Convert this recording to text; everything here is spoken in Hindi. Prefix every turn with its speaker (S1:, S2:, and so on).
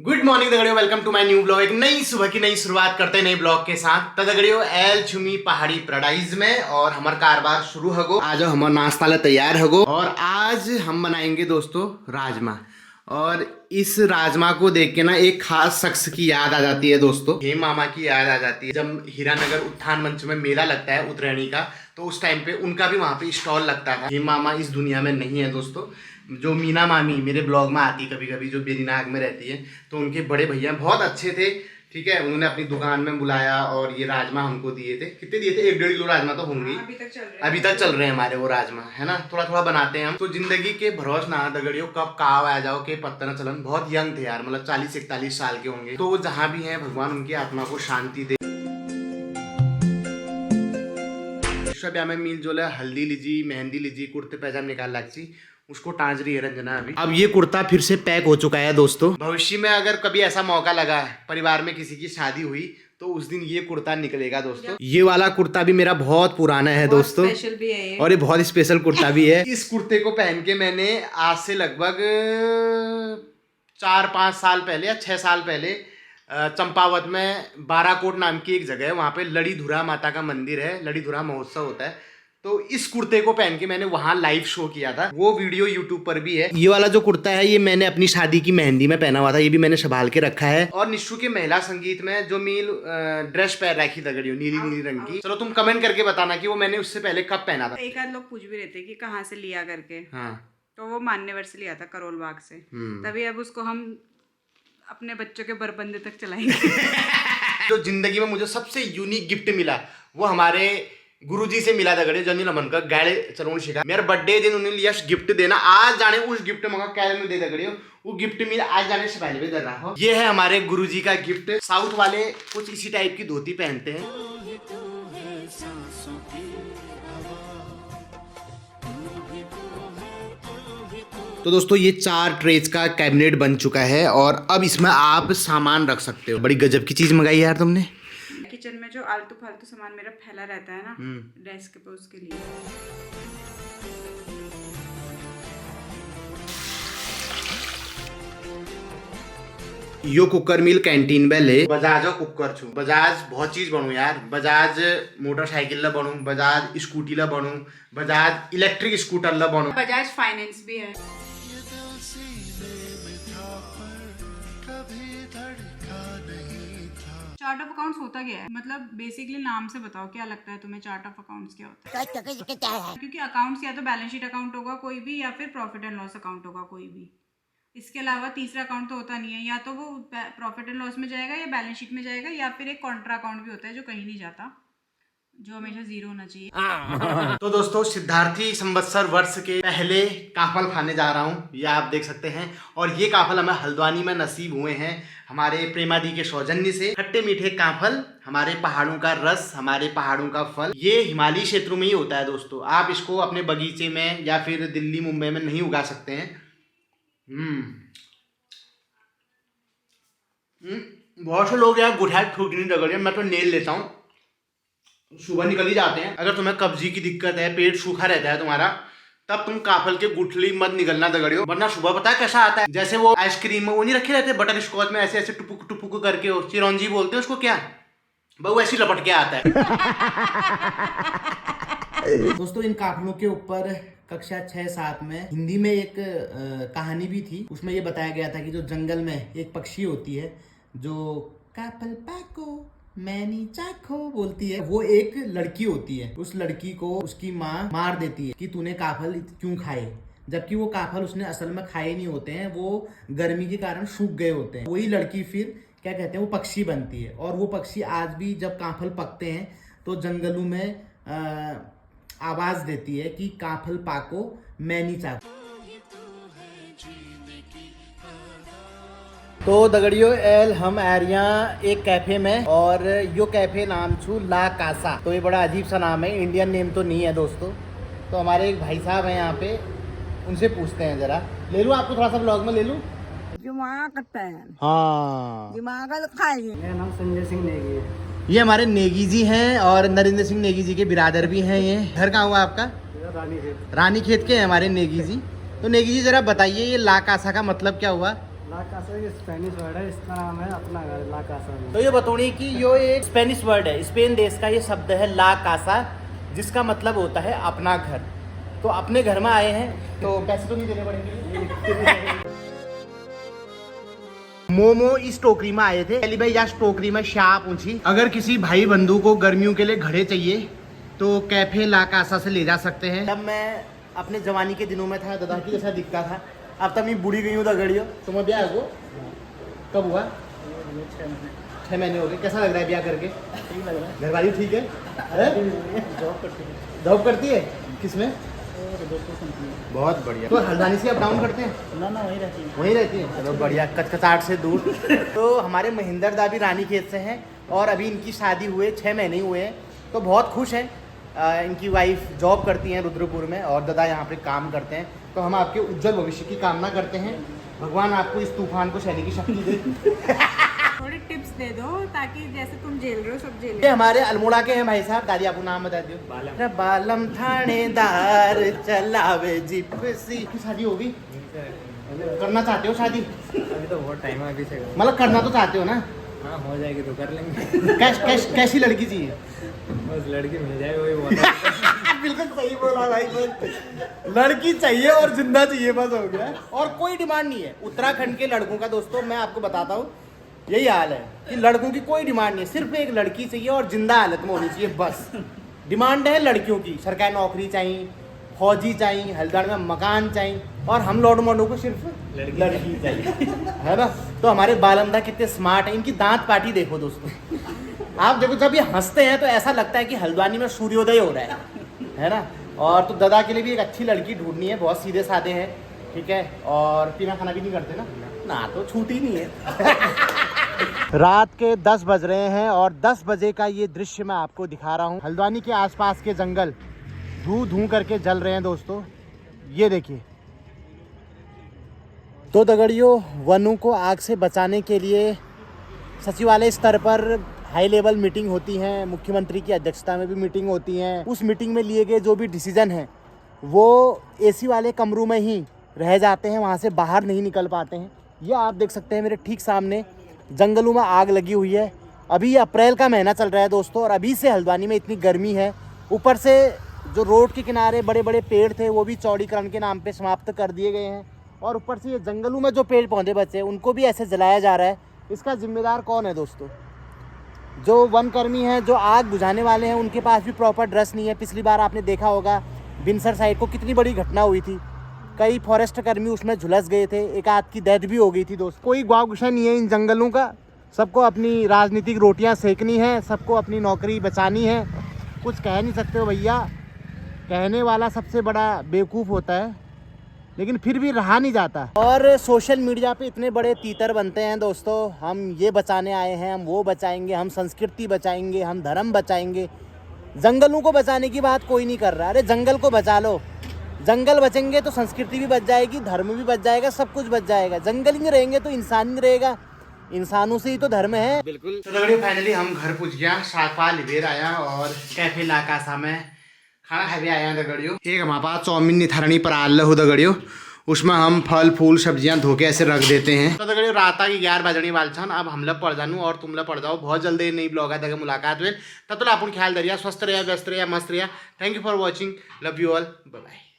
S1: गुड मॉर्निंग दगड़ियों, welcome to my new blog. एक नई सुबह की नई शुरुआत करते हैं नए ब्लॉग के साथ। तो दगड़ियों एल छुमी पहाड़ी पैराडाइज में और हमारा कारबार शुरू हगो। आज हमारा नाश्ता ला तैयार हगो और आज हम बनाएंगे दोस्तों राजमा। और इस राजमा को देख के ना एक खास शख्स की याद आ जाती है दोस्तों, हेम मामा की याद आ जाती है। जब हीरानगर उत्थान मंच में मेला लगता है उत्तरायणी का, तो उस टाइम पे उनका भी वहाँ पे स्टॉल लगता है। हेम मामा इस दुनिया में नहीं है दोस्तों। जो मीना मामी मेरे ब्लॉग में आती कभी कभी, जो बेरीनाग में रहती है, तो उनके बड़े भैया बहुत अच्छे थे, ठीक है। उन्होंने अपनी दुकान में बुलाया और ये राजमा हमको दिए थे। कितने दिए थे? 1-1.5 किलो राजमा तो होंगे। अभी तक चल रहे हैं हमारे वो राजमा, है ना। थोड़ा थोड़ा बनाते हैं हम। तो जिंदगी के भरोस ना दगड़ियों, कब काव आ जाओ के पत्ता न चलन। बहुत यंग थे यार, मतलब 40-41 साल के होंगे। तो जहाँ भी हैं भगवान उनकी आत्मा को शांति दे। ब्याह में मिल जो हल्दी लीजी, मेहंदी लीजी, कुर्ते पैजाम निकाल लाची, उसको टांज रही है रंजना अभी। अब ये कुर्ता फिर से पैक हो चुका है दोस्तों। भविष्य में अगर कभी ऐसा मौका लगा, परिवार में किसी की शादी हुई, तो उस दिन ये कुर्ता निकलेगा दोस्तों। ये वाला कुर्ता भी मेरा बहुत पुराना है दोस्तों, स्पेशल भी है ये। और ये बहुत स्पेशल कुर्ता भी है। इस कुर्ते को पहन के मैंने आज से लगभग 4-5 साल पहले या 6 साल पहले चंपावत में बाराकोट नाम की एक जगह है, वहाँ पे लड़ीधुरा माता का मंदिर है, लड़ीधुरा महोत्सव होता है। तो इस कुर्ते को पहन के मैंने वहाँ लाइव शो किया था। वो वीडियो यूट्यूब पर भी है। ये वाला जो कुर्ता है ये मैंने अपनी शादी की मेहंदी में पहना हुआ था, ये भी मैंने संभाल के रखा है। और निशु के महिला संगीत में जो मील ड्रेस पहन रखी दगड़ियों, नीली नीली रंग की। चलो तुम कमेंट करके बताना कि वो मैंने उससे पहले कब पहना था।
S2: एक आध लोग पूछ भी रहते कि कहाँ से लिया करके।
S1: हाँ,
S2: तो वो मान्यवर से लिया था, करोल बाग से। तभी अब उसको हम अपने बच्चों के बरबंदे तक चलाएंगे।
S1: जो जिंदगी में मुझे सबसे यूनिक गिफ्ट मिला वो हमारे गुरुजी से मिला दगड़े, जनी नमन का गाड़े चलाने सीखा। मेरा बर्थडे दिन उन्हें लिया गिफ्ट देना। आज जाने उस गिफ्ट मंगा कैल में दे दगड़े, वो गिफ्ट मिला आज जाने से पहले भी दे रहा हो। ये है हमारे गुरुजी का गिफ्ट। साउथ वाले कुछ इसी टाइप की धोती पहनते हैं। तो दोस्तों ये 4 ट्रेज का कैबिनेट बन चुका है और अब इसमें आप सामान रख सकते हो। बड़ी गजब की चीज मंगाई यार तुमने।
S2: किचन में जो आलतू फालतू सामान मेरा फैला रहता है ना डेस्क पे, उसके लिए।
S1: यो कुकर मिल कैंटीन में ले बजाज कुकर छू। बजाज बहुत चीज बनू यार। बजाज मोटरसाइकिल ला बनू, बजाज स्कूटी ला बनू, बजाज इलेक्ट्रिक स्कूटर ला बनू,
S2: बजाज फाइनेंस भी है। चार्ट ऑफ अकाउंट्स होता क्या है? मतलब बेसिकली नाम से बताओ, क्या लगता है तुम्हें चार्ट ऑफ अकाउंट्स क्या होता है? क्योंकि अकाउंट्स या तो बैलेंस शीट अकाउंट होगा कोई भी, या फिर प्रॉफिट एंड लॉस अकाउंट होगा कोई भी। इसके अलावा तीसरा अकाउंट तो होता नहीं है। या तो वो प्रॉफिट एंड लॉस में जाएगा, या बैलेंस शीट में जाएगा, या फिर एक कॉन्ट्रा अकाउंट भी होता है जो कहीं नहीं जाता, जो हमेशा जीरो होना चाहिए।
S1: तो दोस्तों सिद्धार्थी संवत्सर वर्ष के पहले काफल खाने जा रहा हूँ, ये आप देख सकते हैं। और ये काफल हमें हल्द्वानी में नसीब हुए हैं हमारे प्रेमा दी के सौजन्य से। खट्टे मीठे काफल, हमारे पहाड़ों का रस, हमारे पहाड़ों का फल। ये हिमालयी क्षेत्रों में ही होता है दोस्तों। आप इसको अपने बगीचे में या फिर दिल्ली मुंबई में नहीं उगा सकते हैं। बहुत से लोग यार गुठा ठूक नहीं रगड़े, मैं तो नेल लेता हूँ। सुबह निकल ही जाते हैं। अगर तुम्हें कब्जी की दिक्कत है, पेट सूखा रहता है तुम्हारा, तब तुम काफल के गुठली मत निकलना दगड़ियो, वरना सुबह पता है कैसा आता है। जैसे वो आइसक्रीम में वो नहीं रखे रहते बटर स्कॉच में, ऐसे ऐसे टुपुक टुपुक करके, चिरौंजी बोलते हैं उसको, क्या बहु ऐसी लपट के आता है। दोस्तों इन काफलों के ऊपर कक्षा 6-7 में हिंदी में एक कहानी भी थी। उसमें ये बताया गया था कि जो जंगल में एक पक्षी होती है जो काफल पाको मैनी चाखो बोलती है, वो एक लड़की होती है। उस लड़की को उसकी माँ मार देती है कि तूने काफल क्यों खाए, जबकि वो काफल उसने असल में खाए नहीं होते हैं, वो गर्मी के कारण सूख गए होते हैं। वही लड़की फिर क्या कहते हैं, वो पक्षी बनती है। और वो पक्षी आज भी जब काफल पकते हैं तो जंगलों में आवाज देती है कि काफल पाको मैनी चाखो। तो दगड़ियों एल हम एरिया एक कैफे में, और यो कैफे नाम छू ला कासा। तो ये बड़ा अजीब सा नाम है, इंडियन नेम तो नहीं है दोस्तों। तो हमारे एक भाई साहब हैं यहाँ पे, उनसे पूछते हैं जरा। ले लूँ आपको थोड़ा सा ब्लॉग में ले लूँ? हाँ,
S3: मेरा नाम संजय सिंह नेगी है।
S1: ये हमारे नेगी जी हैं और नरेंद्र सिंह नेगी जी के बिरादर भी हैं। ये घर कहाँ हुआ आपका?
S3: रानी खेत
S1: के हैं हमारे नेगी जी। तो नेगी जी जरा बताइए ये ला कासा का मतलब क्या हुआ?
S3: ला ला कासा ये स्पेनिश वर्ड है, इसका नाम है अपना घर ला कासा में।
S1: तो ये बतौड़ी कि यो एक स्पेनिश वर्ड है, स्पेन देश का ये शब्द है ला कासा, जिसका मतलब होता है अपना घर। तो अपने घर में आए हैं तो पैसे तो नहीं देने पड़ेंगे। मोमो इस टोकरी में आए थे। पहली भाई यार टोकरी में शाह पूछी, अगर किसी भाई बंधु को गर्मियों के लिए घड़े चाहिए तो कैफे ला कासा से ले जा सकते हैं। जब मैं अपने जवानी के दिनों में था, दादा की जैसा दिखता था, अब तक मैं बूढ़ी गई हूँ दगड़ियो। तुम्हें ब्याह हो कब हुआ? 6 महीने हो गए। कैसा लग रहा है ब्याह करके? ठीक लग रहा है। घरवाली ठीक है? जॉब करती है? किसमें? बहुत बढ़िया। तो हल्द्वानी से अप डाउन करते हैं?
S3: ना वहीं रहती है।
S1: वहीं रहती है, चलो बढ़िया, कचकचाहट से दूर। तो हमारे महेंद्र दा भी रानीखेत से हैं और अभी इनकी शादी हुए 6 महीने हुए हैं, तो बहुत खुश हैं। इनकी वाइफ जॉब करती हैं रुद्रपुर में और दादा यहाँ पे काम करते हैं। तो हम आपके उज्जवल भविष्य की कामना करते हैं, भगवान आपको इस तूफान को सहने की शक्ति दे।
S2: थोड़ी टिप्स दे दो ताकि जैसे तुम झेल रहे हो सब झेल।
S1: ये हमारे अल्मोड़ा के हैं भाई साहब। दादी आपको नाम बता दियो। बालम थानेदार चलावे जिप्सी। की शादी होगी? करना चाहते हो शादी?
S3: अभी तो बहुत टाइम है अभी से।
S1: मतलब करना तो चाहते हो ना?
S3: हाँ हो जाएगी तो कर लेंगे।
S1: कैसी लड़की चाहिए?
S3: बस लड़की मिल जाए वही बहुत।
S1: बिल्कुल सही बोला भाई, बस लड़की चाहिए और जिंदा चाहिए, बस हो गया। और कोई डिमांड नहीं है उत्तराखंड के लड़कों का। दोस्तों मैं आपको बताता हूँ, यही हाल है कि लड़कों की कोई डिमांड नहीं है, सिर्फ एक लड़की चाहिए और जिंदा हालत में होनी चाहिए, बस डिमांड है लड़कियों की। सरकारी नौकरी चाहिए, फौजी चाहिए, हल्द्वानी में मकान चाहिए, और हम लौड मोडों को सिर्फ लड़की चाहिए, है ना। तो हमारे बालमदा कितने स्मार्ट हैं, इनकी दांत पार्टी देखो दोस्तों। आप देखो जब ये हंसते हैं तो ऐसा लगता है कि हल्द्वानी में सूर्योदय हो रहा है ना। और तो दादा के लिए भी एक अच्छी लड़की ढूंढनी है, बहुत सीधे साधे हैं, ठीक है, और पीना खाना भी नहीं करते ना तो छूटी नहीं है। रात के 10 बज रहे हैं और 10 बजे का ये दृश्य मैं आपको दिखा रहा हूँ। हल्द्वानी के आसपास के जंगल धू धू करके जल रहे हैं दोस्तों, ये देखिए। तो दगड़ियों, वनों को आग से बचाने के लिए सचिवालय स्तर पर हाई लेवल मीटिंग होती हैं, मुख्यमंत्री की अध्यक्षता में भी मीटिंग होती हैं। उस मीटिंग में लिए गए जो भी डिसीजन हैं वो एसी वाले कमरों में ही रह जाते हैं, वहाँ से बाहर नहीं निकल पाते हैं। ये आप देख सकते हैं मेरे ठीक सामने जंगलों में आग लगी हुई है। अभी अप्रैल का महीना चल रहा है दोस्तों, और अभी से हल्द्वानी में इतनी गर्मी है। ऊपर से जो रोड के किनारे बड़े बड़े पेड़ थे वो भी चौड़ीकरण के नाम पे समाप्त कर दिए गए हैं, और ऊपर से ये जंगलों में जो पेड़ पौधे बचे हैं उनको भी ऐसे जलाया जा रहा है। इसका जिम्मेदार कौन है दोस्तों? जो वन कर्मी हैं, जो आग बुझाने वाले हैं, उनके पास भी प्रॉपर ड्रेस नहीं है। पिछली बार आपने देखा होगा बिनसर साइड को कितनी बड़ी घटना हुई थी, कई फॉरेस्ट कर्मी उसमें झुलस गए थे, एक आध की डेथ भी हो गई थी दोस्त। कोई गौ गुस्सा नहीं है इन जंगलों का, सबको अपनी राजनीतिक रोटियां सेकनी है, सबको अपनी नौकरी बचानी है। कुछ कह नहीं सकते हो भैया, कहने वाला सबसे बड़ा बेवकूफ़ होता है, लेकिन फिर भी रहा नहीं जाता। और सोशल मीडिया पे इतने बड़े तीतर बनते हैं दोस्तों, हम ये बचाने आए हैं, हम वो बचाएंगे, हम संस्कृति बचाएंगे, हम धर्म बचाएंगे। जंगलों को बचाने की बात कोई नहीं कर रहा। अरे जंगल को बचा लो, जंगल बचेंगे तो संस्कृति भी बच जाएगी, धर्म भी बच जाएगा, सब कुछ बच जाएगा। जंगल ही नहीं रहेंगे तो इंसान नहीं रहेगा, इंसानों से ही तो धर्म है। बिल्कुल। तो दगड़ियों फाइनली हम घर पहुंच गया, शाफा लिवेर आया और कैफे ला कासा में खाना खा भी आया हैं दगड़ियों। एक हमारे पास चाउमीन निथारणी पर आल हो दगड़ियों, उसमें हम फल फूल सब्जियां धोके ऐसे रख देते हैं। तो दगड़ियों रात की 11 बजनी वालछन, अब हम लोग पढ़ जानू और तुम लोग पढ़ जाओ। बहुत जल्दी नई ब्लॉग है मुलाकात हुई, तब तो अपन ख्याल दरिया, स्वस्थ रहा, व्यस्त रहा, मस्त रहा। Thank you for watching, love you all, bye bye.